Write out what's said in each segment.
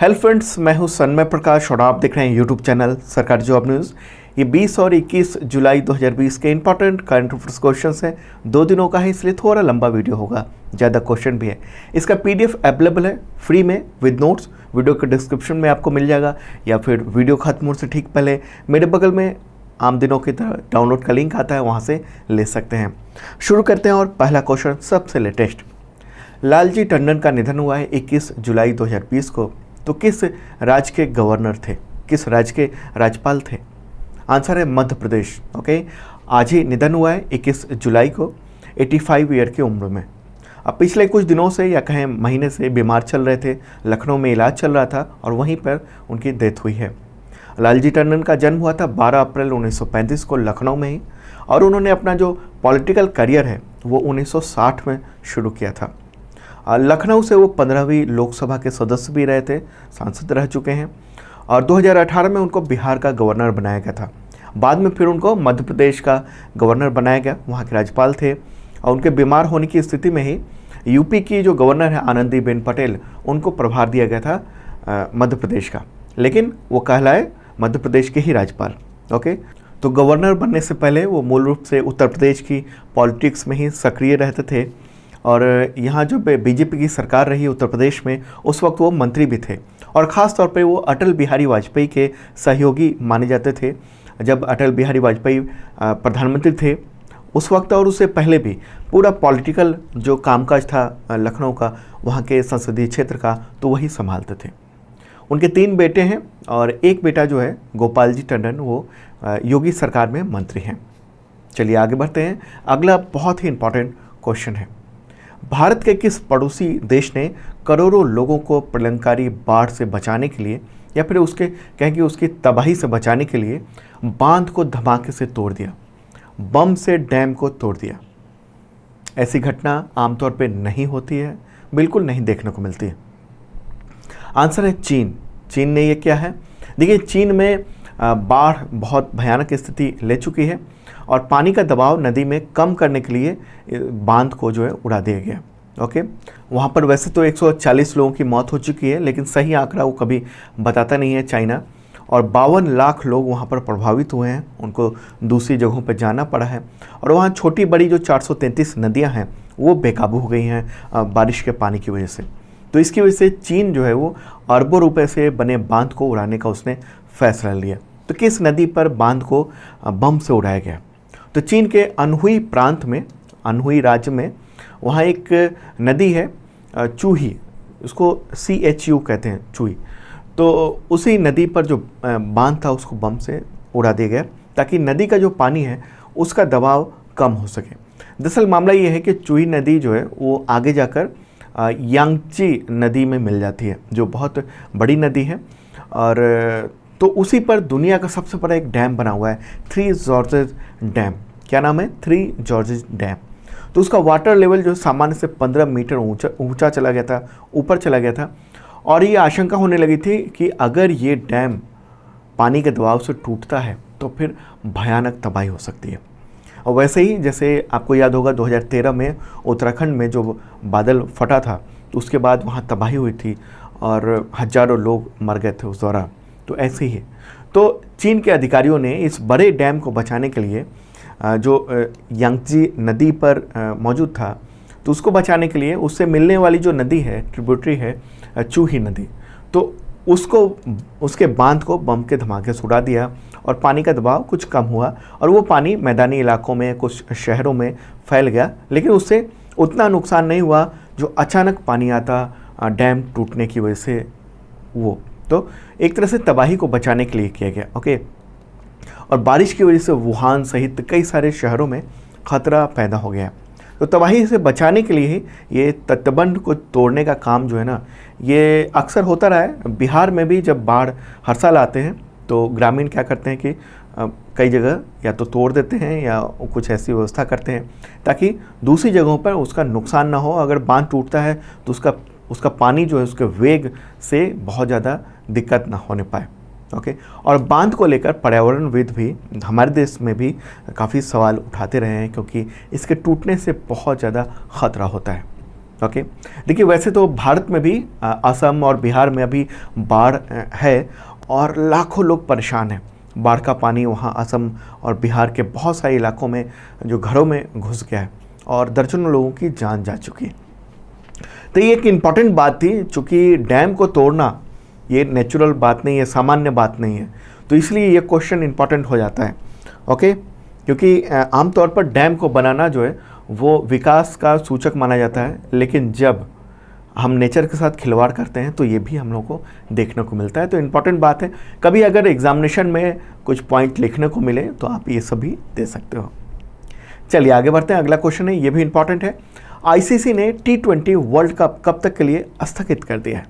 Hello friends, मैं हूं सन्मय प्रकाश और आप देख रहे हैं यूट्यूब चैनल सरकारी जॉब न्यूज़। ये 20 और 21 जुलाई 2020 के इंपॉर्टेंट करंट अफेयर्स क्वेश्चंस हैं। 2 दिनों का है, इसलिए थोड़ा लंबा वीडियो होगा, ज़्यादा क्वेश्चन भी है। इसका पीडीएफ अवेलेबल है फ्री में विद नोट्स, वीडियो के डिस्क्रिप्शन में आपको मिल जाएगा, या फिर वीडियो खत्म होने से ठीक पहले मेरे बगल में आम दिनों की तरह डाउनलोड का लिंक आता है, वहाँ से ले सकते हैं। शुरू करते हैं और पहला क्वेश्चन सबसे लेटेस्ट। लालजी टंडन का निधन हुआ है 21 जुलाई 2020 को। तो किस राज्य के गवर्नर थे, किस राज्य के राज्यपाल थे? आंसर है मध्य प्रदेश। ओके, आज ही निधन हुआ है 21 जुलाई को 85 ईयर की उम्र में। अब पिछले कुछ दिनों से या कहें महीने से बीमार चल रहे थे, लखनऊ में इलाज चल रहा था और वहीं पर उनकी डेथ हुई है। लालजी टंडन का जन्म हुआ था 12 अप्रैल 1935 को लखनऊ में ही, और उन्होंने अपना जो पॉलिटिकल करियर है वो 1960 में शुरू किया था। लखनऊ से वो 15वीं लोकसभा के सदस्य भी रहे थे, सांसद रह चुके हैं, और 2018 में उनको बिहार का गवर्नर बनाया गया था। बाद में फिर उनको मध्य प्रदेश का गवर्नर बनाया गया, वहाँ के राज्यपाल थे। और उनके बीमार होने की स्थिति में ही यूपी की जो गवर्नर है आनंदीबेन पटेल, उनको प्रभार दिया गया था मध्य प्रदेश का, लेकिन वो कहलाए मध्य प्रदेश के ही राज्यपाल। ओके, तो गवर्नर बनने से पहले वो मूल रूप से उत्तर प्रदेश की पॉलिटिक्स में ही सक्रिय रहते थे, और यहाँ जो बीजेपी की सरकार रही उत्तर प्रदेश में, उस वक्त वो मंत्री भी थे, और ख़ास तौर पे वो अटल बिहारी वाजपेयी के सहयोगी माने जाते थे। जब अटल बिहारी वाजपेयी प्रधानमंत्री थे उस वक्त और उससे पहले भी पूरा पॉलिटिकल जो कामकाज था लखनऊ का, वहाँ के संसदीय क्षेत्र का, तो वही संभालते थे। उनके 3 बेटे हैं, और एक बेटा जो है गोपाल जी टंडन, वो योगी सरकार में मंत्री हैं। चलिए आगे बढ़ते हैं। अगला बहुत ही इंपॉर्टेंट क्वेश्चन है। भारत के किस पड़ोसी देश ने करोड़ों लोगों को प्रलंकारी बाढ़ से बचाने के लिए, या फिर उसके कहें कि उसकी तबाही से बचाने के लिए बांध को धमाके से तोड़ दिया, बम से डैम को तोड़ दिया? ऐसी घटना आमतौर पे नहीं होती है, बिल्कुल नहीं देखने को मिलती है। आंसर है चीन। चीन ने ये किया है। देखिए, चीन में बाढ़ बहुत भयानक स्थिति ले चुकी है, और पानी का दबाव नदी में कम करने के लिए बांध को जो है उड़ा दिया गया। ओके, वहाँ पर वैसे तो 140 लोगों की मौत हो चुकी है, लेकिन सही आंकड़ा वो कभी बताता नहीं है चाइना, और 52 लाख लोग वहाँ पर प्रभावित हुए हैं, उनको दूसरी जगहों पर जाना पड़ा है। और वहाँ छोटी बड़ी जो 433 नदियाँ हैं वो बेकाबू हो गई हैं बारिश के पानी की वजह से। तो इसकी वजह से चीन जो है वो अरबों रुपए से बने बांध को उड़ाने का उसने फैसला लिया। तो किस नदी पर बांध को बम से उड़ाया गया? तो चीन के अनहुई प्रांत में, अनहुई राज्य में, वहाँ एक नदी है चूही, उसको CHU कहते हैं, चूही। तो उसी नदी पर जो बांध था उसको बम से उड़ा दिया गया, ताकि नदी का जो पानी है उसका दबाव कम हो सके। दरअसल मामला ये है कि चूही नदी जो है वो आगे जाकर यांगची नदी में मिल जाती है, जो बहुत बड़ी नदी है। और तो उसी पर दुनिया का सबसे बड़ा एक डैम बना हुआ है, 3 जॉर्जेस डैम। क्या नाम है? 3 जॉर्जेस डैम। तो उसका वाटर लेवल जो सामान्य से 15 मीटर ऊंचा चला गया था, ऊपर चला गया था, और ये आशंका होने लगी थी कि अगर ये डैम पानी के दबाव से टूटता है तो फिर भयानक तबाही हो सकती है। और वैसे ही जैसे आपको याद होगा 2013 में उत्तराखंड में जो बादल फटा था, तो उसके बाद वहाँ तबाही हुई थी और हजारों लोग मर गए थे उस दौरान। तो ऐसे ही है। तो चीन के अधिकारियों ने इस बड़े डैम को बचाने के लिए जो यांगची नदी पर मौजूद था, तो उसको बचाने के लिए उससे मिलने वाली जो नदी है, ट्रिब्यूटरी है चूही नदी, तो उसको, उसके बांध को बम के धमाके से उड़ा दिया, और पानी का दबाव कुछ कम हुआ, और वो पानी मैदानी इलाकों में, कुछ शहरों में फैल गया। लेकिन उससे उतना नुकसान नहीं हुआ जो अचानक पानी आता डैम टूटने की वजह से। वो तो एक तरह से तबाही को बचाने के लिए किया गया। ओके, और बारिश की वजह से वुहान सहित कई सारे शहरों में खतरा पैदा हो गया। तो तबाही से बचाने के लिए ही ये तटबंध को तोड़ने का काम जो है ना, ये अक्सर होता रहा है। बिहार में भी जब बाढ़ हर साल आते हैं तो ग्रामीण क्या करते हैं कि कई जगह या तो तोड़ देते हैं या कुछ ऐसी व्यवस्था करते हैं ताकि दूसरी जगहों पर उसका नुकसान ना हो। अगर बांध टूटता है तो उसका पानी जो है उसके वेग से बहुत ज़्यादा दिक्कत ना होने पाए। ओके, और बांध को लेकर पर्यावरणविद भी हमारे देश में भी काफ़ी सवाल उठाते रहे हैं, क्योंकि इसके टूटने से बहुत ज़्यादा खतरा होता है। ओके, देखिए वैसे तो भारत में भी असम और बिहार में अभी बाढ़ है और लाखों लोग परेशान हैं। बाढ़ का पानी वहाँ असम और बिहार के बहुत सारे इलाकों में जो घरों में घुस गया है और दर्जनों लोगों की जान जा चुकी है। तो ये एक इम्पॉर्टेंट बात थी, चूँकि डैम को तोड़ना ये नेचुरल बात नहीं है, सामान्य बात नहीं है, तो इसलिए ये क्वेश्चन इम्पॉर्टेंट हो जाता है। ओके, क्योंकि आमतौर पर डैम को बनाना जो है वो विकास का सूचक माना जाता है, लेकिन जब हम नेचर के साथ खिलवाड़ करते हैं तो ये भी हम लोग को देखने को मिलता है। तो इम्पॉर्टेंट बात है, कभी अगर एग्जामिनेशन में कुछ पॉइंट लिखने को मिले तो आप ये सभी दे सकते हो। चलिए आगे बढ़ते हैं, अगला क्वेश्चन है, ये भी इम्पॉर्टेंट है। आईसीसी ने T20 वर्ल्ड कप कब तक के लिए स्थगित कर दिया है?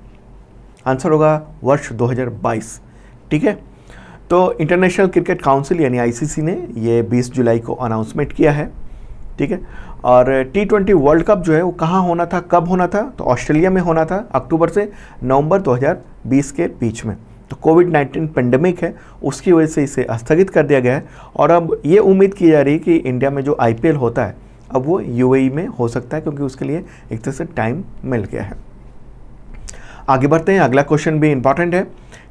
आंसर होगा वर्ष 2022। ठीक है, तो इंटरनेशनल क्रिकेट काउंसिल यानी आईसीसी ने ये 20 जुलाई को अनाउंसमेंट किया है। ठीक है, और T20 वर्ल्ड कप जो है वो कहाँ होना था, कब होना था? तो ऑस्ट्रेलिया में होना था, अक्टूबर से नवंबर 2020 के बीच में। तो कोविड-19 पेंडेमिक है, उसकी वजह से इसे स्थगित कर दिया गया है और अब ये उम्मीद की जा रही है कि इंडिया में जो IPL होता है अब वो UAE में हो सकता है, क्योंकि उसके लिए एक तरह से टाइम मिल गया है। आगे बढ़ते हैं, अगला क्वेश्चन भी इंपॉर्टेंट है।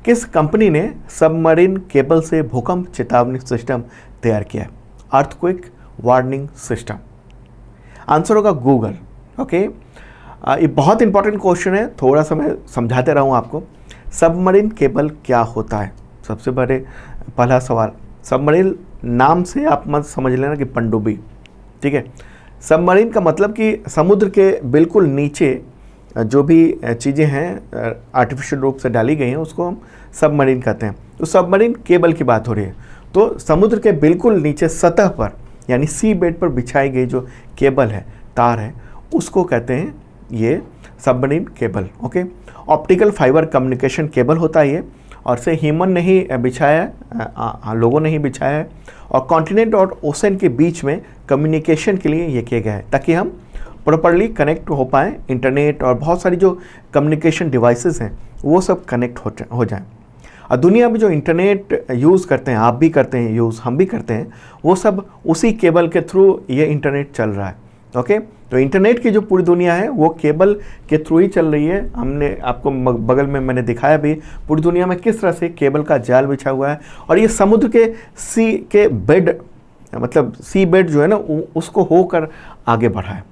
किस कंपनी ने सबमरीन केबल से भूकंप चेतावनी सिस्टम तैयार किया है? Earthquake warning system. आंसर होगा गूगल। ओके, ये बहुत इंपॉर्टेंट क्वेश्चन है, थोड़ा सा मैं समझाते रहूँ आपको। सबमरीन केबल क्या होता है? सबसे पहला सवाल, सबमरीन नाम से आप मत समझ लेना कि पनडुब्बी। ठीक है, सबमरीन का मतलब कि समुद्र के बिल्कुल नीचे जो भी चीज़ें हैं आर्टिफिशियल रूप से डाली गई हैं उसको हम सबमरीन कहते हैं। तो सबमरीन केबल की बात हो रही है, तो समुद्र के बिल्कुल नीचे सतह पर यानी सी बेड पर बिछाई गई जो केबल है, तार है, उसको कहते हैं ये submarine cable. Okay, optical fibre communication cable होता है ये, और से ह्यूमन ने ही बिछाया है, लोगों ने ही बिछाया है, और कॉन्टिनेंट और ओशन के बीच में कम्युनिकेशन के लिए ये किया गया है ताकि हम प्रॉपरली कनेक्ट हो पाएँ। इंटरनेट और बहुत सारी जो कम्युनिकेशन डिवाइसेस हैं वो सब कनेक्ट हो जाएं। और दुनिया में जो इंटरनेट यूज़ करते हैं, आप भी करते हैं यूज़, हम भी करते हैं, वो सब उसी केबल के थ्रू ये इंटरनेट चल रहा है। ओके, तो इंटरनेट की जो पूरी दुनिया है वो केबल के थ्रू ही चल रही है। हमने आपको बगल में मैंने दिखाया भी पूरी दुनिया में किस तरह से केबल का जाल बिछा हुआ है, और ये समुद्र के सी के बेड मतलब सी बेड जो है ना उसको होकर आगे बढ़ा है।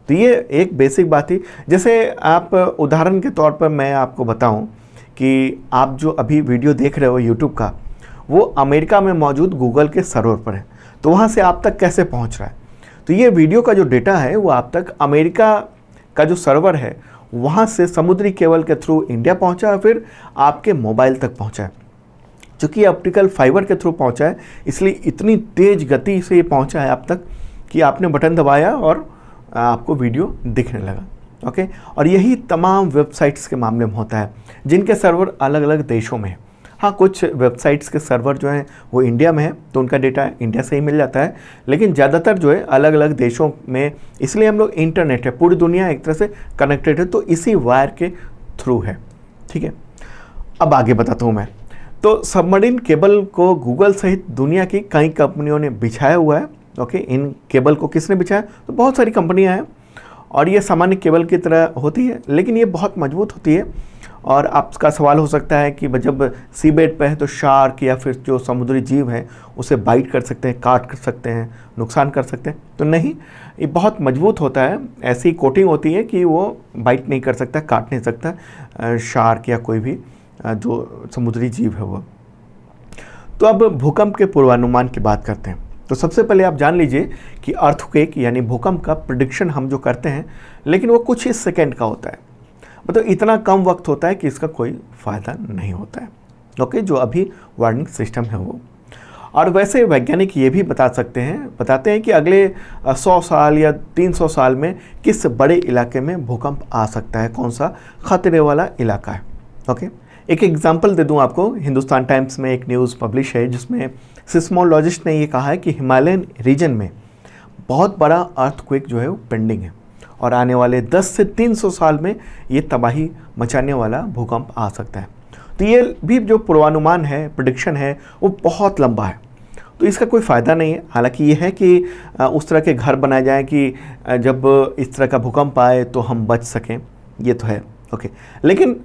तो ये एक बेसिक बात थी। जैसे आप उदाहरण के तौर पर मैं आपको बताऊं कि आप जो अभी वीडियो देख रहे हो यूट्यूब का, वो अमेरिका में मौजूद गूगल के सर्वर पर है, तो वहाँ से आप तक कैसे पहुँच रहा है? तो ये वीडियो का जो डेटा है वो आप तक अमेरिका का जो सर्वर है वहाँ से समुद्री केबल के थ्रू इंडिया पहुँचा है, फिर आपके मोबाइल तक पहुँचा है। चूँकि ऑप्टिकल फाइबर के थ्रू पहुँचा है, इसलिए इतनी तेज़ गति से ये पहुँचा है आप तक कि आपने बटन दबाया और आपको वीडियो दिखने लगा। ओके, और यही तमाम वेबसाइट्स के मामले में होता है जिनके सर्वर अलग अलग देशों में है। हाँ, कुछ वेबसाइट्स के सर्वर जो हैं वो इंडिया में है, तो उनका डेटा इंडिया से ही मिल जाता है, लेकिन ज़्यादातर जो है अलग अलग देशों में। इसलिए हम लोग इंटरनेट है, पूरी दुनिया एक तरह से कनेक्टेड है, तो इसी वायर के थ्रू है। ठीक है, अब आगे बताता हूँ मैं। तो सबमरीन केबल को गूगल सहित दुनिया की कई कंपनियों ने बिछाया हुआ है। ओके, इन केबल को किसने बिछाया? तो बहुत सारी कंपनियां हैं, और ये सामान्य केबल की तरह होती है, लेकिन ये बहुत मजबूत होती है। और आपका सवाल हो सकता है कि जब सी बेड पे है तो शार्क या फिर जो समुद्री जीव हैं उसे बाइट कर सकते हैं, काट कर सकते हैं, नुकसान कर सकते हैं? तो नहीं, ये बहुत मजबूत होता है। ऐसी कोटिंग होती है कि वो बाइट नहीं कर सकता, काट नहीं सकता शार्क या कोई भी जो समुद्री जीव है वो। तो अब भूकंप के पूर्वानुमान की बात करते हैं। तो सबसे पहले आप जान लीजिए कि अर्थक्वेक यानी भूकंप का प्रेडिक्शन हम जो करते हैं, लेकिन वो कुछ ही सेकंड का होता है, मतलब इतना कम वक्त होता है कि इसका कोई फ़ायदा नहीं होता है। ओके, जो अभी वार्निंग सिस्टम है वो। और वैसे वैज्ञानिक ये भी बताते हैं कि अगले 100 साल या 300 साल में किस बड़े इलाके में भूकंप आ सकता है, कौन सा खतरे वाला इलाका है। ओके, एक एग्जांपल दे दूं आपको। हिंदुस्तान टाइम्स में एक न्यूज़ पब्लिश है जिसमें सिस्मोलॉजिस्ट ने ये कहा है कि हिमालयन रीजन में बहुत बड़ा अर्थक्वेक जो है वो पेंडिंग है, और आने वाले 10 से 300 साल में ये तबाही मचाने वाला भूकंप आ सकता है। तो ये भी जो पूर्वानुमान है, प्रेडिक्शन है, वो बहुत लंबा है। तो इसका कोई फ़ायदा नहीं है। हालांकि ये है कि उस तरह के घर बनाए जाएं कि जब इस तरह का भूकंप आए तो हम बच सकें, ये तो है। ओके, लेकिन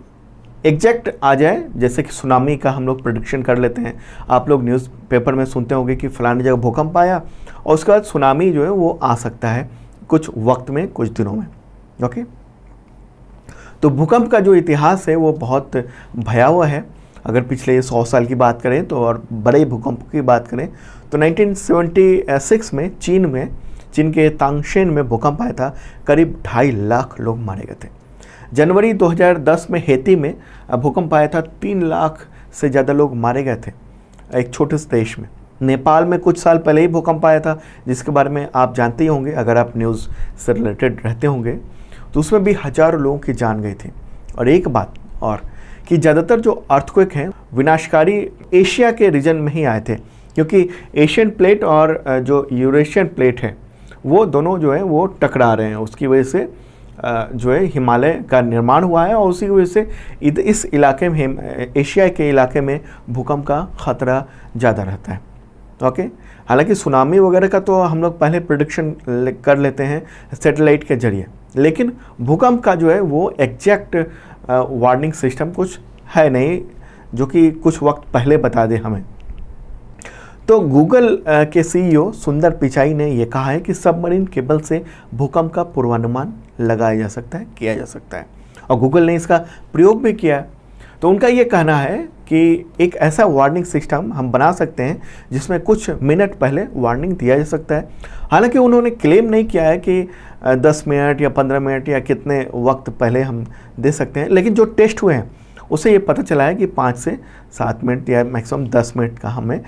एग्जैक्ट आ जाए, जैसे कि सुनामी का हम लोग प्रेडिक्शन कर लेते हैं। आप लोग न्यूज़पेपर में सुनते होंगे कि फलानी जगह भूकंप आया और उसके बाद सुनामी जो है वो आ सकता है कुछ वक्त में, कुछ दिनों में। ओके, तो भूकंप का जो इतिहास है वो बहुत भयावह है। अगर पिछले 100 साल की बात करें तो, और बड़े भूकंप की बात करें तो 1976 में चीन के तांगशेन में भूकंप आया था। करीब 2.5 लाख लोग मारे गए थे। जनवरी 2010 में हेती में भूकंप आया था, 3 लाख से ज़्यादा लोग मारे गए थे एक छोटे से देश में। नेपाल में कुछ साल पहले ही भूकंप आया था, जिसके बारे में आप जानते ही होंगे अगर आप न्यूज़ से रिलेटेड रहते होंगे। तो उसमें भी हज़ारों लोगों की जान गई थी। और एक बात और कि ज़्यादातर जो अर्थक्वेक हैं विनाशकारी एशिया के रीजन में ही आए थे, क्योंकि एशियन प्लेट और जो यूरेशियन प्लेट है वो दोनों जो है वो टकरा रहे हैं। उसकी वजह से जो है हिमालय का निर्माण हुआ है और उसी की वजह से इस इलाके में, एशिया के इलाके में भूकंप का ख़तरा ज़्यादा रहता है। ओके, हालांकि सुनामी वगैरह का तो हम लोग पहले प्रेडिक्शन कर लेते हैं सैटेलाइट के जरिए, लेकिन भूकंप का जो है वो एग्जैक्ट वार्निंग सिस्टम कुछ है नहीं जो कि कुछ वक्त पहले बता दे हमें। तो गूगल के सीईओ सुंदर पिचाई ने यह कहा है कि सबमरीन केबल से भूकंप का पूर्वानुमान लगाया जा सकता है, किया जा सकता है, और गूगल ने इसका प्रयोग भी किया है। तो उनका ये कहना है कि एक ऐसा वार्निंग सिस्टम हम बना सकते हैं जिसमें कुछ मिनट पहले वार्निंग दिया जा सकता है। हालांकि उन्होंने क्लेम नहीं किया है कि 10 मिनट या 15 मिनट या कितने वक्त पहले हम दे सकते हैं, लेकिन जो टेस्ट हुए हैं उससे ये पता चला है कि 5 से 7 मिनट या मैक्सिमम 10 मिनट का हमें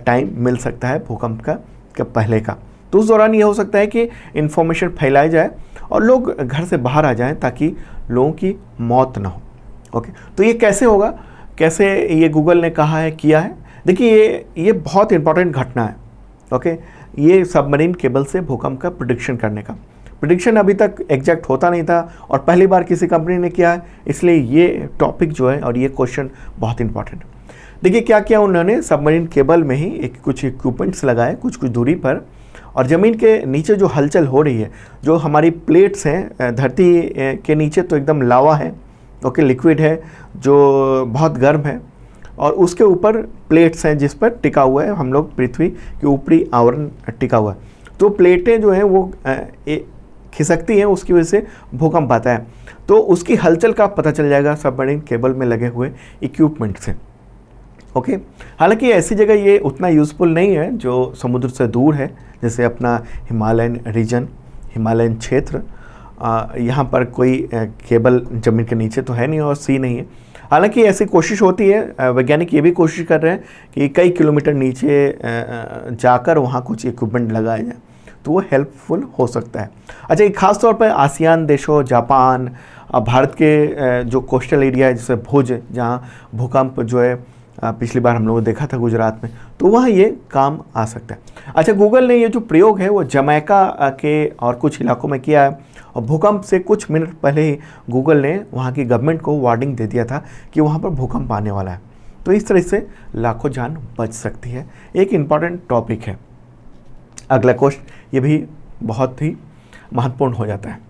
टाइम मिल सकता है भूकंप का पहले का। तो उस दौरान ये हो सकता है कि इन्फॉर्मेशन फैलाई जाए और लोग घर से बाहर आ जाएं ताकि लोगों की मौत ना हो। ओके, तो ये कैसे होगा, कैसे ये गूगल ने कहा है, किया है? देखिए ये बहुत इंपॉर्टेंट घटना है। ओके, ये सबमरीन केबल से भूकंप का प्रेडिक्शन करने का प्रेडिक्शन अभी तक एग्जैक्ट होता नहीं था और पहली बार किसी कंपनी ने किया है, इसलिए ये टॉपिक जो है और ये क्वेश्चन बहुत इंपॉर्टेंट है। देखिए क्या किया उन्होंने, सबमरीन केबल में ही कुछ इक्विपमेंट्स लगाए कुछ दूरी पर, और ज़मीन के नीचे जो हलचल हो रही है, जो हमारी प्लेट्स हैं धरती के नीचे तो एकदम लावा है, ओके, लिक्विड है जो बहुत गर्म है, और उसके ऊपर प्लेट्स हैं जिस पर टिका हुआ है हम लोग, पृथ्वी के ऊपरी आवरण टिका हुआ है। तो प्लेटें जो हैं वो खिसकती हैं, उसकी वजह से भूकंप आता है। तो उसकी हलचल का पता चल जाएगा सबमरीन केबल में लगे हुए इक्विपमेंट से। ओके, हालांकि ऐसी जगह ये उतना यूज़फुल नहीं है जो समुद्र से दूर है, जैसे अपना हिमालयन रीजन, हिमालयन क्षेत्र। यहाँ पर कोई केबल ज़मीन के नीचे तो है नहीं और सी नहीं है। हालांकि ऐसी कोशिश होती है, वैज्ञानिक ये भी कोशिश कर रहे हैं कि कई किलोमीटर नीचे जाकर वहाँ कुछ इक्विपमेंट लगाए जाए, तो वो हेल्पफुल हो सकता है। अच्छा, ये खास तौर पर आसियान देशों, जापान, भारत के जो कोस्टल एरिया है जैसे भुज, जहाँ भूकंप जो है पिछली बार हम लोगों ने देखा था गुजरात में, तो वहाँ ये काम आ सकता है। अच्छा, गूगल ने ये जो प्रयोग है वो जमैका के और कुछ इलाकों में किया है, और भूकंप से कुछ मिनट पहले ही गूगल ने वहाँ की गवर्नमेंट को वार्निंग दे दिया था कि वहाँ पर भूकंप आने वाला है। तो इस तरह से लाखों जान बच सकती है। एक इम्पॉर्टेंट टॉपिक है। अगला क्वेश्चन ये भी बहुत ही महत्वपूर्ण हो जाता है।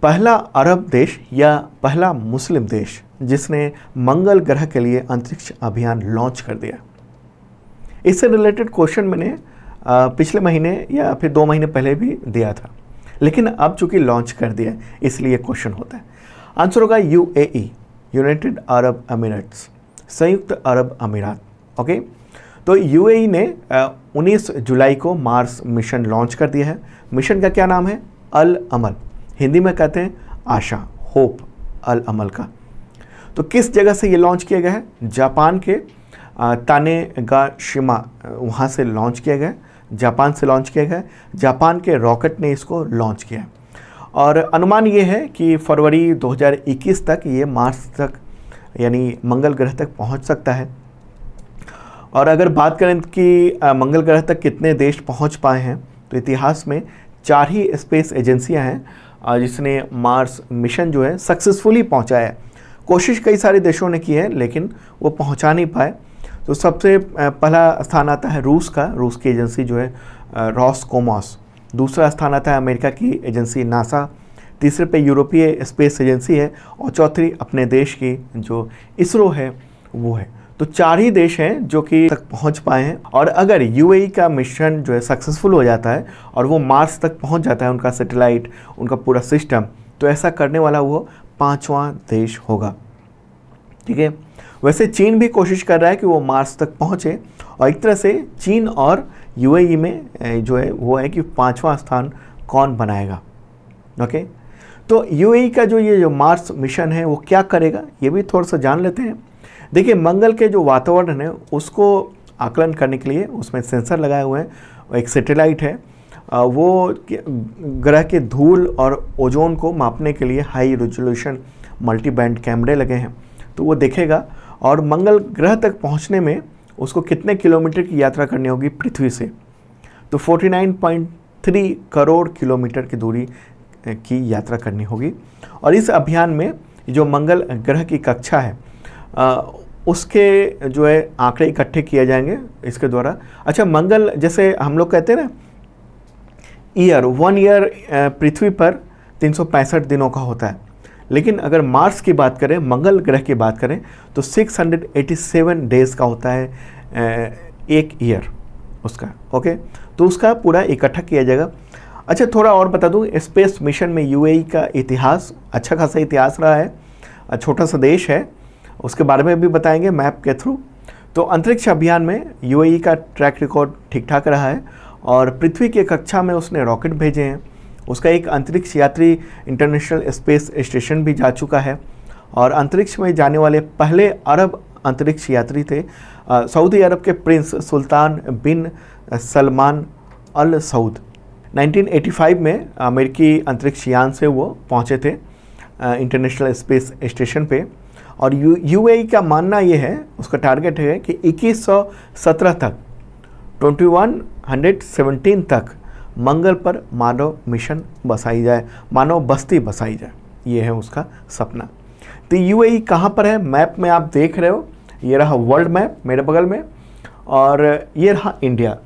पहला अरब देश या पहला मुस्लिम देश जिसने मंगल ग्रह के लिए अंतरिक्ष अभियान लॉन्च कर दिया। इससे रिलेटेड क्वेश्चन मैंने पिछले महीने या फिर 2 महीने पहले भी दिया था, लेकिन अब चूंकि लॉन्च कर दिया इसलिए क्वेश्चन होता है। आंसर होगा UAE, यूनाइटेड अरब अमीरात्स, संयुक्त अरब अमीरात। ओके, तो UAE ने 19 जुलाई को मार्स मिशन लॉन्च कर दिया है। मिशन का क्या नाम है? अल अमल, हिंदी में कहते हैं आशा, होप, अल अमल का। तो किस जगह से ये लॉन्च किया गया है? जापान के तानेगाशिमा, वहाँ से लॉन्च किया गया, जापान से लॉन्च किया गया। जापान के रॉकेट ने इसको लॉन्च किया, और अनुमान ये है कि फरवरी 2021 तक ये मार्स तक यानी मंगल ग्रह तक पहुँच सकता है। और अगर बात करें कि मंगल ग्रह तक कितने देश पहुँच पाए हैं, तो इतिहास में 4 ही स्पेस एजेंसियाँ हैं जिसने मार्स मिशन जो है सक्सेसफुली पहुँचाया है। कोशिश कई सारे देशों ने की है लेकिन वो पहुँचा नहीं पाए। तो सबसे पहला स्थान आता है रूस का, रूस की एजेंसी जो है रॉसकोमॉस। दूसरा स्थान आता है अमेरिका की एजेंसी नासा। तीसरे पे यूरोपीय स्पेस एजेंसी है और चौथी अपने देश की जो इसरो है वो है। तो 4 ही देश हैं जो कि तक पहुंच पाए हैं। और अगर यूएई का मिशन जो है सक्सेसफुल हो जाता है और वो मार्स तक पहुंच जाता है, उनका सैटेलाइट, उनका पूरा सिस्टम, तो ऐसा करने वाला वो 5वां देश होगा। ठीक है, वैसे चीन भी कोशिश कर रहा है कि वो मार्स तक पहुंचे और एक तरह से चीन और यूएई में जो है वो है कि 5वां स्थान कौन बनाएगा। ओके, तो यूएई का जो मार्स मिशन है वो क्या करेगा ये भी थोड़ा सा जान लेते हैं। देखिए, मंगल के जो वातावरण है उसको आकलन करने के लिए उसमें सेंसर लगाए हुए हैं। एक सैटेलाइट है, वो ग्रह के धूल और ओजोन को मापने के लिए हाई रेजोल्यूशन मल्टी बैंड कैमरे लगे हैं, तो वो देखेगा। और मंगल ग्रह तक पहुंचने में उसको कितने किलोमीटर की यात्रा करनी होगी पृथ्वी से, तो 49.3 करोड़ किलोमीटर की दूरी की यात्रा करनी होगी। और इस अभियान में जो मंगल ग्रह की कक्षा है उसके जो है आंकड़े इकट्ठे किए जाएंगे इसके द्वारा। अच्छा, मंगल जैसे हम लोग कहते हैं ना ईयर, 1 ईयर पृथ्वी पर 365 दिनों का होता है, लेकिन अगर मार्स की बात करें, मंगल ग्रह की बात करें, तो 687 डेज का होता है एक ईयर उसका। ओके, तो उसका पूरा इकट्ठा किया जाएगा। अच्छा, थोड़ा और बता दूं, स्पेस मिशन में यूएई का इतिहास, अच्छा खासा इतिहास रहा है, छोटा सा देश है, उसके बारे में भी बताएंगे मैप के थ्रू। तो अंतरिक्ष अभियान में यूएई का ट्रैक रिकॉर्ड ठीक ठाक रहा है और पृथ्वी की कक्षा में उसने रॉकेट भेजे हैं। उसका एक अंतरिक्ष यात्री इंटरनेशनल स्पेस स्टेशन भी जा चुका है और अंतरिक्ष में जाने वाले पहले अरब अंतरिक्ष यात्री थे सऊदी अरब के प्रिंस सुल्तान बिन सलमान अल सऊद। 1985 में अमेरिकी अंतरिक्ष यान से वो पहुँचे थे इंटरनेशनल स्पेस स्टेशन पे। और यूएई का मानना ये है, उसका टारगेट है कि 2117 तक 2117 तक मंगल पर मानव मिशन बसाई जाए, मानव बस्ती बसाई जाए, ये है उसका सपना। तो यूएई कहाँ पर है, मैप में आप देख रहे हो, ये रहा वर्ल्ड मैप मेरे बगल में और ये रहा इंडिया।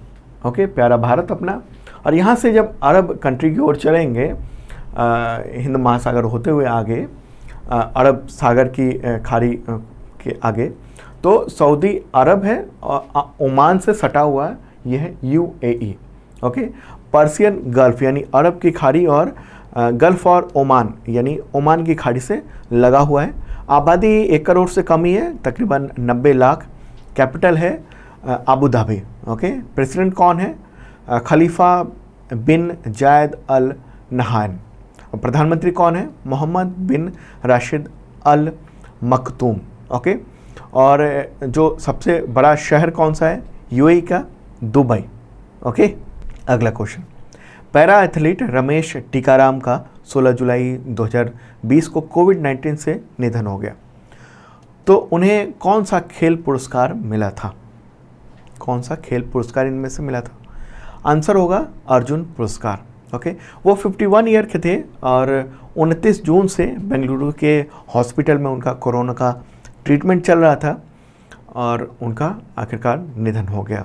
ओके, प्यारा भारत अपना। और यहाँ से जब अरब कंट्री की ओर चलेंगे, हिंद महासागर होते हुए आगे अरब सागर की खाड़ी के आगे, तो सऊदी अरब है और ओमान से सटा हुआ है, यह है यूएई। ओके, पर्शियन गल्फ यानी अरब की खाड़ी और गल्फ और ओमान यानी ओमान की खाड़ी से लगा हुआ है। आबादी 1 करोड़ से कम ही है, तकरीबन 90 लाख। कैपिटल है अबू धाबी। ओके, प्रेसिडेंट कौन है, खलीफा बिन जायद अल नहान। प्रधानमंत्री कौन है, मोहम्मद बिन राशिद अल मखतूम। ओके, और जो सबसे बड़ा शहर कौन सा है यूएई का, दुबई। ओके, अगला question, para athlete Ramesh Tikaram का 16 जुलाई 2020 को कोविड-19 से निधन हो गया, तो उन्हें कौन सा खेल पुरस्कार मिला था, कौन सा खेल पुरस्कार इनमें से मिला था? आंसर होगा अर्जुन पुरस्कार। ओके, वो 51 ईयर के थे और 29 जून से बेंगलुरु के हॉस्पिटल में उनका कोरोना का ट्रीटमेंट चल रहा था और उनका आखिरकार निधन हो गया।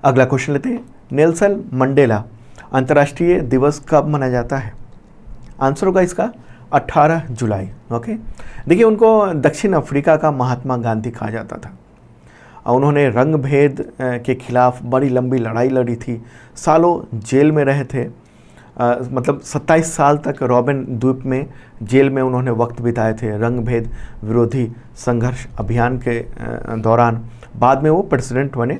अगला क्वेश्चन लेते हैं, नेल्सन मंडेला अंतर्राष्ट्रीय दिवस कब मनाया जाता है? आंसर होगा इसका 18 जुलाई। ओके, देखिए, उनको दक्षिण अफ्रीका का महात्मा गांधी कहा जाता था। उन्होंने रंग भेद के खिलाफ बड़ी लंबी लड़ाई लड़ी थी, सालों जेल में रहे थे, मतलब 27 साल तक रॉबिन द्वीप में जेल में उन्होंने वक्त बिताए थे रंग भेद विरोधी संघर्ष अभियान के दौरान। बाद में वो प्रेसिडेंट बने।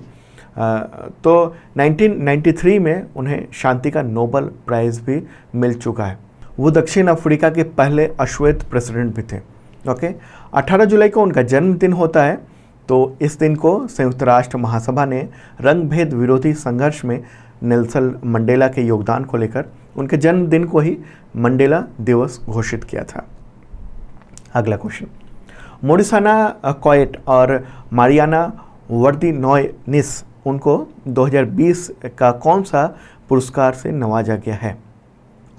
तो 1993 में उन्हें शांति का नोबेल प्राइज़ भी मिल चुका है। वो दक्षिण अफ्रीका के पहले अश्वेत प्रेसिडेंट भी थे। ओके, 18 जुलाई को उनका जन्मदिन होता है, तो इस दिन को संयुक्त राष्ट्र महासभा ने रंग भेद विरोधी संघर्ष में नेल्सन मंडेला के योगदान को लेकर उनके जन्मदिन को ही मंडेला दिवस घोषित किया था। अगला क्वेश्चन, मोरिसाना कॉयट और मारियाना वर्दिनॉयनिस, उनको 2020 का कौन सा पुरस्कार से नवाजा गया है?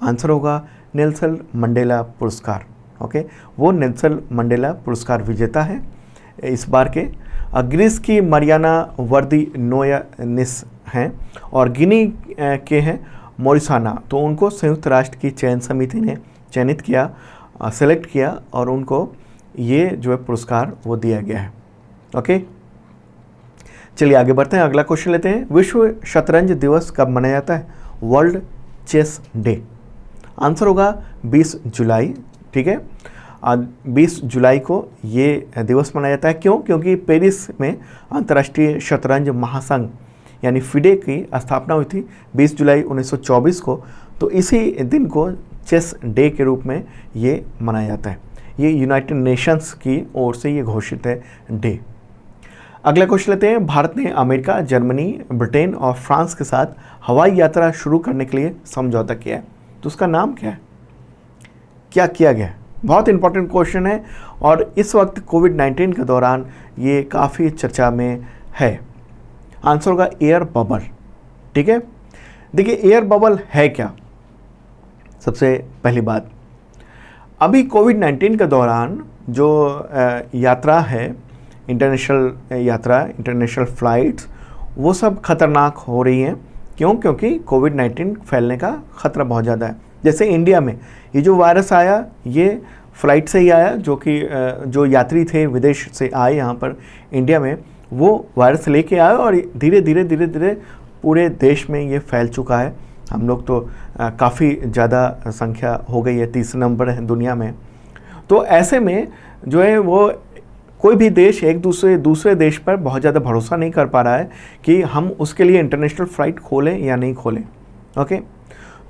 आंसर होगा नेल्सन मंडेला पुरस्कार। ओके, वो नेल्सन मंडेला पुरस्कार विजेता है इस बार के। ग्रीस की मरियाना वर्दिनोयानिस हैं और गिनी के हैं मोरिसाना। तो उनको संयुक्त राष्ट्र की चयन समिति ने चयनित किया, सेलेक्ट किया और उनको ये जो है पुरस्कार वो दिया गया है। ओके, चलिए आगे बढ़ते हैं, अगला क्वेश्चन लेते हैं। विश्व शतरंज दिवस कब मनाया जाता है? World chess day. आंसर होगा 20 जुलाई। ठीक है, 20 जुलाई को ये दिवस मनाया जाता है। क्यों? क्योंकि पेरिस में अंतर्राष्ट्रीय शतरंज महासंघ यानी फिडे की स्थापना हुई थी 20 जुलाई 1924 को। तो इसी दिन को चेस डे के रूप में ये मनाया जाता है। ये यूनाइटेड नेशंस की ओर से ये घोषित है डे। अगला क्वेश्चन लेते हैं। भारत ने अमेरिका, जर्मनी, ब्रिटेन और फ्रांस के साथ हवाई यात्रा शुरू करने के लिए समझौता किया है। तो उसका नाम क्या है? क्या किया गया है? बहुत इंपॉर्टेंट क्वेश्चन है और इस वक्त कोविड-19 के दौरान ये काफ़ी चर्चा में है। आंसर होगा एयर बबल। ठीक है, देखिए एयर बबल है क्या? सबसे पहली बात, अभी कोविड-19 के दौरान जो यात्रा है, इंटरनेशनल यात्रा, इंटरनेशनल फ्लाइट्स, वो सब खतरनाक हो रही हैं। क्यों? क्योंकि कोविड-19 फैलने का ख़तरा बहुत ज़्यादा है। जैसे इंडिया में ये जो वायरस आया, ये फ़्लाइट से ही आया, जो कि जो यात्री थे विदेश से आए यहाँ पर इंडिया में, वो वायरस लेके आए और धीरे धीरे पूरे देश में ये फैल चुका है। हम लोग तो काफ़ी ज़्यादा संख्या हो गई है, 30 नंबर है दुनिया में। तो ऐसे में जो है वो कोई भी देश एक दूसरे देश पर बहुत ज़्यादा भरोसा नहीं कर पा रहा है कि हम उसके लिए इंटरनेशनल फ़्लाइट खोलें या नहीं खोलें। ओके,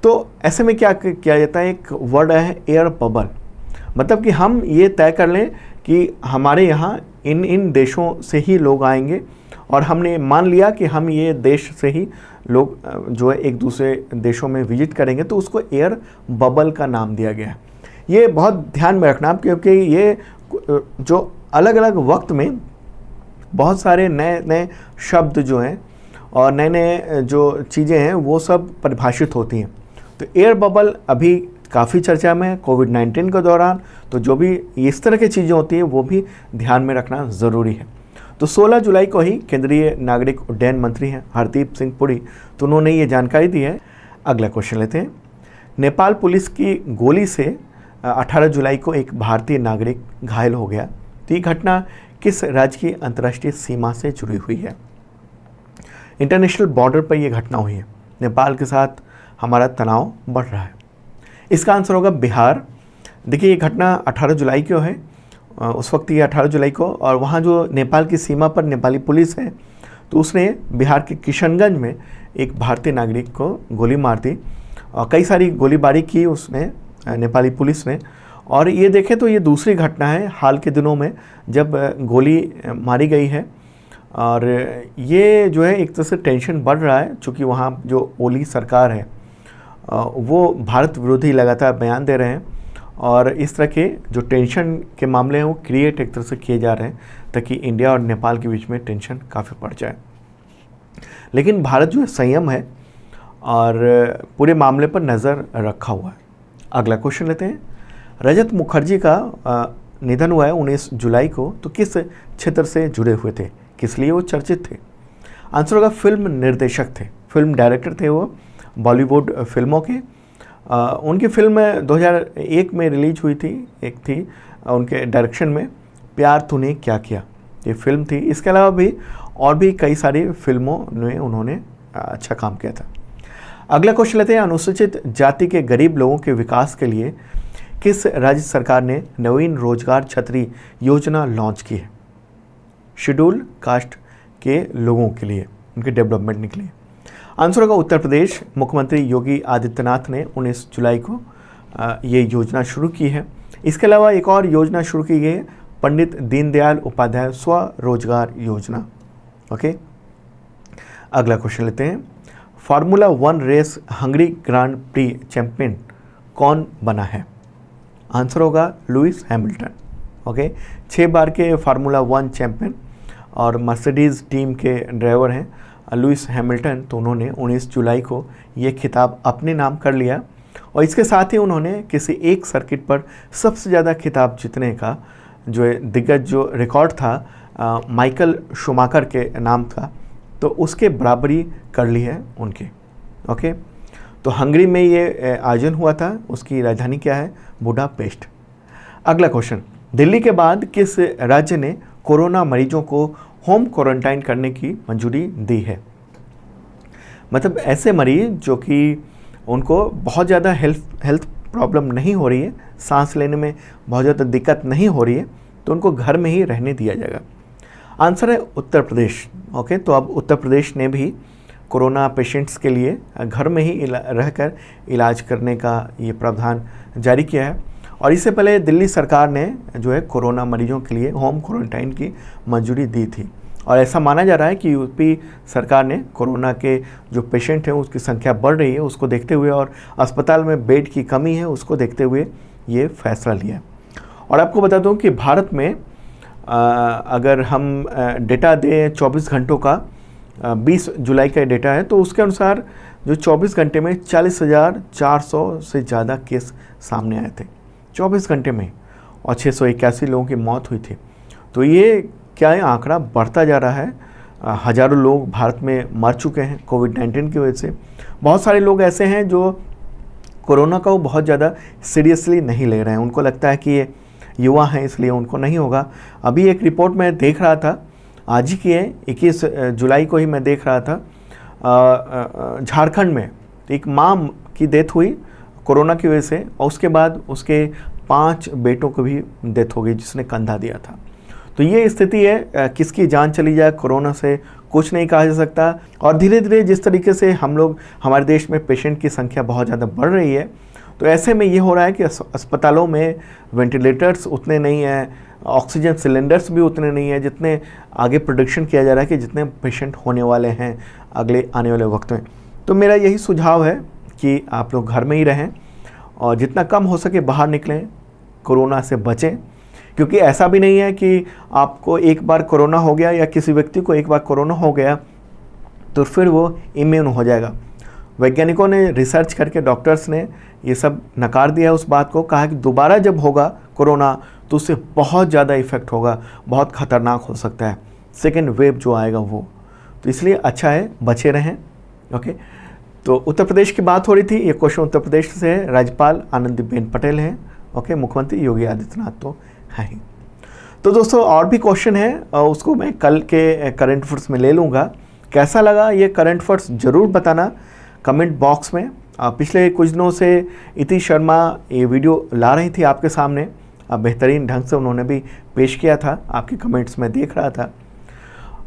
तो ऐसे में क्या किया जाता है? एक वर्ड है एयर बबल, मतलब कि हम ये तय कर लें कि हमारे यहाँ इन देशों से ही लोग आएंगे और हमने मान लिया कि हम ये देश से ही लोग जो है एक दूसरे देशों में विजिट करेंगे, तो उसको एयर बबल का नाम दिया गया है। ये बहुत ध्यान में रखना, क्योंकि ये जो अलग अलग वक्त में बहुत सारे नए शब्द जो हैं और नए जो चीज़ें हैं वो सब परिभाषित होती हैं। तो एयर बबल अभी काफ़ी चर्चा में है कोविड-19 के दौरान। तो जो भी इस तरह की चीज़ें होती हैं वो भी ध्यान में रखना ज़रूरी है। तो 16 जुलाई को ही केंद्रीय नागरिक उड्डयन मंत्री हैं हरदीप सिंह पुरी, तो उन्होंने ये जानकारी दी है। अगला क्वेश्चन लेते हैं। नेपाल पुलिस की गोली से 18 जुलाई को एक भारतीय नागरिक घायल हो गया। तो ये घटना किस राज्य की अंतर्राष्ट्रीय सीमा से जुड़ी हुई है? इंटरनेशनल बॉर्डर पर यह घटना हुई है। नेपाल के साथ हमारा तनाव बढ़ रहा है। इसका आंसर होगा बिहार। देखिए ये घटना 18 जुलाई को है, उस वक्त ये 18 जुलाई को, और वहाँ जो नेपाल की सीमा पर नेपाली पुलिस है, तो उसने बिहार के किशनगंज में एक भारतीय नागरिक को गोली मार दी और कई सारी गोलीबारी की उसने, नेपाली पुलिस ने। और ये देखें तो ये दूसरी घटना है हाल के दिनों में जब गोली मारी गई है। और ये जो है एक तरह से टेंशन बढ़ रहा है, चूँकि वहाँ जो ओली सरकार है वो भारत विरोधी लगातार बयान दे रहे हैं और इस तरह के जो टेंशन के मामले हैं वो क्रिएट एक तरह से किए जा रहे हैं ताकि इंडिया और नेपाल के बीच में टेंशन काफ़ी बढ़ जाए। लेकिन भारत जो है संयम है और पूरे मामले पर नज़र रखा हुआ है। अगला क्वेश्चन लेते हैं। रजत मुखर्जी का निधन हुआ है 19 जुलाई को, तो किस क्षेत्र से जुड़े हुए थे, किस लिए वो चर्चित थे? आंसर होगा फिल्म निर्देशक थे, फिल्म डायरेक्टर थे वो बॉलीवुड फिल्मों के। उनकी फिल्म 2001 में रिलीज हुई थी, एक थी उनके डायरेक्शन में, प्यार तूने क्या किया, ये फिल्म थी। इसके अलावा भी और भी कई सारी फिल्मों में उन्होंने अच्छा काम किया था। अगला क्वेश्चन लेते हैं। अनुसूचित जाति के गरीब लोगों के विकास के लिए किस राज्य सरकार ने नवीन रोजगार छतरी योजना लॉन्च की है? शेड्यूल कास्ट के लोगों के लिए, उनके डेवलपमेंट के लिए। आंसर होगा उत्तर प्रदेश। मुख्यमंत्री योगी आदित्यनाथ ने 19 जुलाई को ये योजना शुरू की है। इसके अलावा एक और योजना शुरू की गई है, पंडित दीनदयाल उपाध्याय स्वरोजगार योजना। ओके, अगला क्वेश्चन लेते हैं। Formula 1 race Hungary Grand Prix champion कौन बना है? आंसर होगा लुइस हैमिल्टन। ओके, 6 बार के फार्मूला 1 चैंपियन और मर्सिडीज़ टीम के ड्राइवर हैं लुइस हैमिल्टन। तो उन्होंने 19 जुलाई को ये खिताब अपने नाम कर लिया और इसके साथ ही उन्होंने किसी एक सर्किट पर सबसे ज़्यादा खिताब जीतने का जो दिग्गज जो रिकॉर्ड था माइकल शूमाकर के नाम था, तो उसके बराबरी कर ली है उनकी। ओके, तो हंगरी में ये आयोजन हुआ था, उसकी राजधानी क्या है? बुडापेस्ट। अगला क्वेश्चन, दिल्ली के बाद किस राज्य ने कोरोना मरीजों को होम क्वारंटाइन करने की मंजूरी दी है? मतलब ऐसे मरीज जो कि उनको बहुत ज़्यादा हेल्थ प्रॉब्लम नहीं हो रही है, सांस लेने में बहुत ज़्यादा दिक्कत नहीं हो रही है, तो उनको घर में ही रहने दिया जाएगा। आंसर है उत्तर प्रदेश। ओके, तो अब उत्तर प्रदेश ने भी कोरोना पेशेंट्स के लिए घर में ही रहकर इलाज करने का ये प्रावधान जारी किया है। और इससे पहले दिल्ली सरकार ने जो है कोरोना मरीजों के लिए होम क्वारंटाइन की मंजूरी दी थी। और ऐसा माना जा रहा है कि यूपी सरकार ने कोरोना के जो पेशेंट हैं उसकी संख्या बढ़ रही है, उसको देखते हुए, और अस्पताल में बेड की कमी है उसको देखते हुए ये फैसला लिया। और आपको बता दूं कि भारत में अगर हम डेटा दें 24 घंटों का, 20 जुलाई का डेटा है, तो उसके अनुसार जो 24 घंटे में 40,400 से ज़्यादा केस सामने आए थे 24 घंटे में, और 681 लोगों की मौत हुई थी। तो ये क्या है, आंकड़ा बढ़ता जा रहा है। हज़ारों लोग भारत में मर चुके हैं कोविड-19 की वजह से। बहुत सारे लोग ऐसे हैं जो कोरोना को बहुत ज़्यादा सीरियसली नहीं ले रहे हैं, उनको लगता है कि ये युवा हैं इसलिए उनको नहीं होगा। अभी एक रिपोर्ट मैं देख रहा था, आज ही की है, 21 जुलाई को ही मैं देख रहा था, झारखंड में एक माँ की डेथ हुई कोरोना की वजह से, और उसके बाद उसके 5 बेटों को भी डेथ हो गई जिसने कंधा दिया था। तो ये स्थिति है, किसकी जान चली जाए कोरोना से कुछ नहीं कहा जा सकता। और धीरे धीरे जिस तरीके से हमारे देश में पेशेंट की संख्या बहुत ज़्यादा बढ़ रही है, तो ऐसे में ये हो रहा है कि अस्पतालों में वेंटिलेटर्स उतने नहीं हैं, ऑक्सीजन सिलेंडर्स भी उतने नहीं हैं जितने आगे प्रोडिक्शन किया जा रहा है कि जितने पेशेंट होने वाले हैं अगले आने वाले वक्त में। तो मेरा यही सुझाव है कि आप लोग घर में ही रहें और जितना कम हो सके बाहर निकलें, कोरोना से बचें। क्योंकि ऐसा भी नहीं है कि आपको एक बार कोरोना हो गया या किसी व्यक्ति को एक बार कोरोना हो गया तो फिर वो इम्यून हो जाएगा। वैज्ञानिकों ने रिसर्च करके, डॉक्टर्स ने ये सब नकार दिया उस बात को, कहा कि दोबारा जब होगा कोरोना तो उससे बहुत ज़्यादा इफेक्ट होगा, बहुत ख़तरनाक हो सकता है, सेकेंड वेव जो आएगा वो। तो इसलिए अच्छा है बचे रहें। ओके, तो उत्तर प्रदेश की बात हो रही थी, ये क्वेश्चन उत्तर प्रदेश से है। राज्यपाल आनंदीबेन पटेल हैं। ओके, मुख्यमंत्री योगी आदित्यनाथ तो है ही। तो दोस्तों और भी क्वेश्चन है, उसको मैं कल के करंट अफेयर्स में ले लूँगा। कैसा लगा ये करंट अफेयर्स ज़रूर बताना कमेंट बॉक्स में। पिछले कुछ दिनों से इति शर्मा ये वीडियो ला रही थी आपके सामने, बेहतरीन ढंग से उन्होंने भी पेश किया था, आपके कमेंट्स में देख रहा था।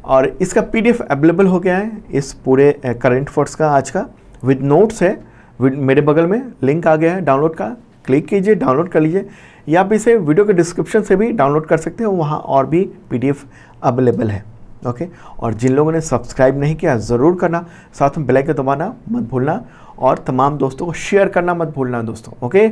और इसका PDF अवेलेबल हो गया है, इस पूरे करंट अफेयर्स का आज का विद नोट्स है, मेरे बगल में लिंक आ गया है डाउनलोड का, क्लिक कीजिए, डाउनलोड कर लीजिए, या आप इसे वीडियो के डिस्क्रिप्शन से भी डाउनलोड कर सकते हो, वहाँ और भी PDF अवेलेबल है। ओके, और जिन लोगों ने सब्सक्राइब नहीं किया ज़रूर करना, साथ में बेल आइकन दबाना मत भूलना, और तमाम दोस्तों को शेयर करना मत भूलना दोस्तों। ओके।